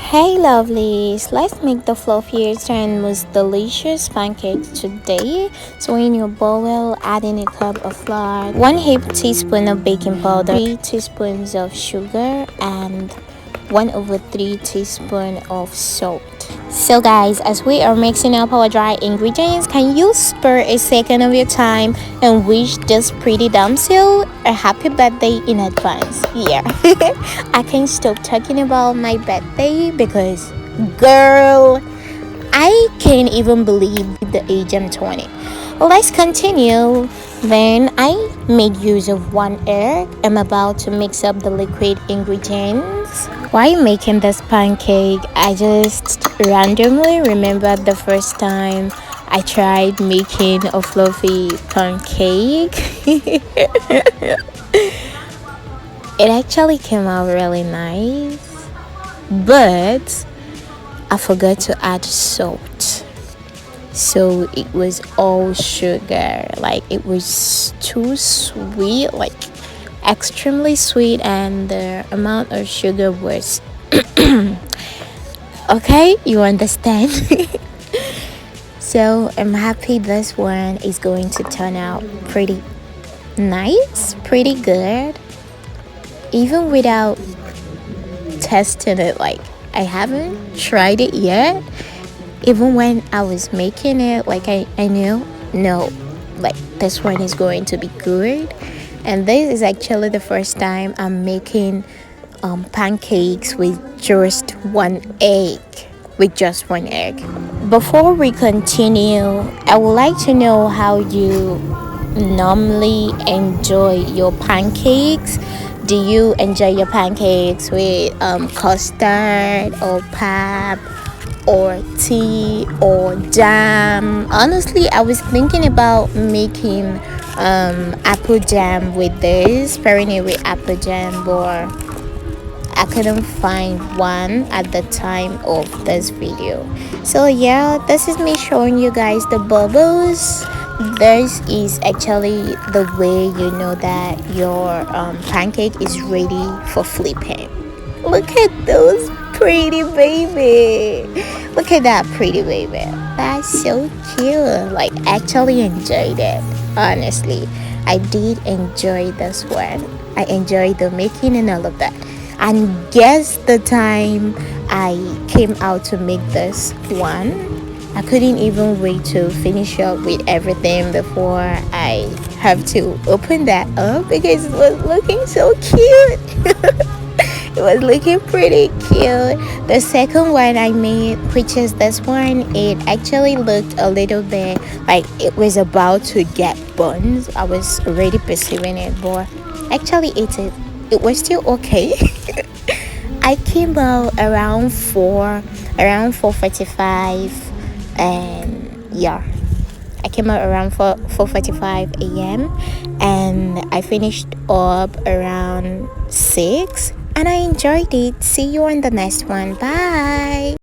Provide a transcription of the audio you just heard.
Hey lovelies, let's make the fluffiest and most delicious pancakes today. So in your bowl, add in a cup of flour, 1 heaped teaspoon of baking powder, 3 teaspoons of sugar, and 1/3 teaspoon of salt. So guys, as we are mixing up our dry ingredients, can you spare a second of your time and wish this pretty damsel a happy birthday in advance? Yeah. I can't stop talking about my birthday because girl, I can't even believe the age I'm 20. Let's continue. Then I made use of 1 egg. I'm about to mix up the liquid ingredients. While making this pancake, I just randomly remembered the first time I tried making a fluffy pancake. It actually came out really nice, but I forgot to add salt. So it was all sugar, like it was too sweet, like extremely sweet, and the amount of sugar was okay, you understand. So I'm happy this one is going to turn out pretty nice, pretty good, even without testing it. Like I haven't tried it yet. Even when I was making it, like I knew, no, like this one is going to be good. And this is actually the first time I'm making pancakes with just 1 egg. With just 1 egg. Before we continue, I would like to know how you normally enjoy your pancakes. Do you enjoy your pancakes with custard or pap or tea or jam? Honestly, I was thinking about making apple jam with this, pairing it with apple jam, but I couldn't find one at the time of this video. So yeah, this is me showing you guys the bubbles. This is actually the way you know that your pancake is ready for flipping. Look at those pretty baby. Look at that pretty baby. That's so cute. Like actually enjoyed it. Honestly, I did enjoy this one. I enjoyed the making and all of that. And guess the time I came out to make this one, I couldn't even wait to finish up with everything before I have to open that up because it was looking so cute. It was looking pretty cute. The second one I made, which is this one, it actually looked a little bit like it was about to get buns. I was already perceiving it, but actually it was still okay. I came out around 4:45, and yeah, I came out around 4:45 a.m. and I finished up around 6, and I enjoyed it. See you on the next one. Bye.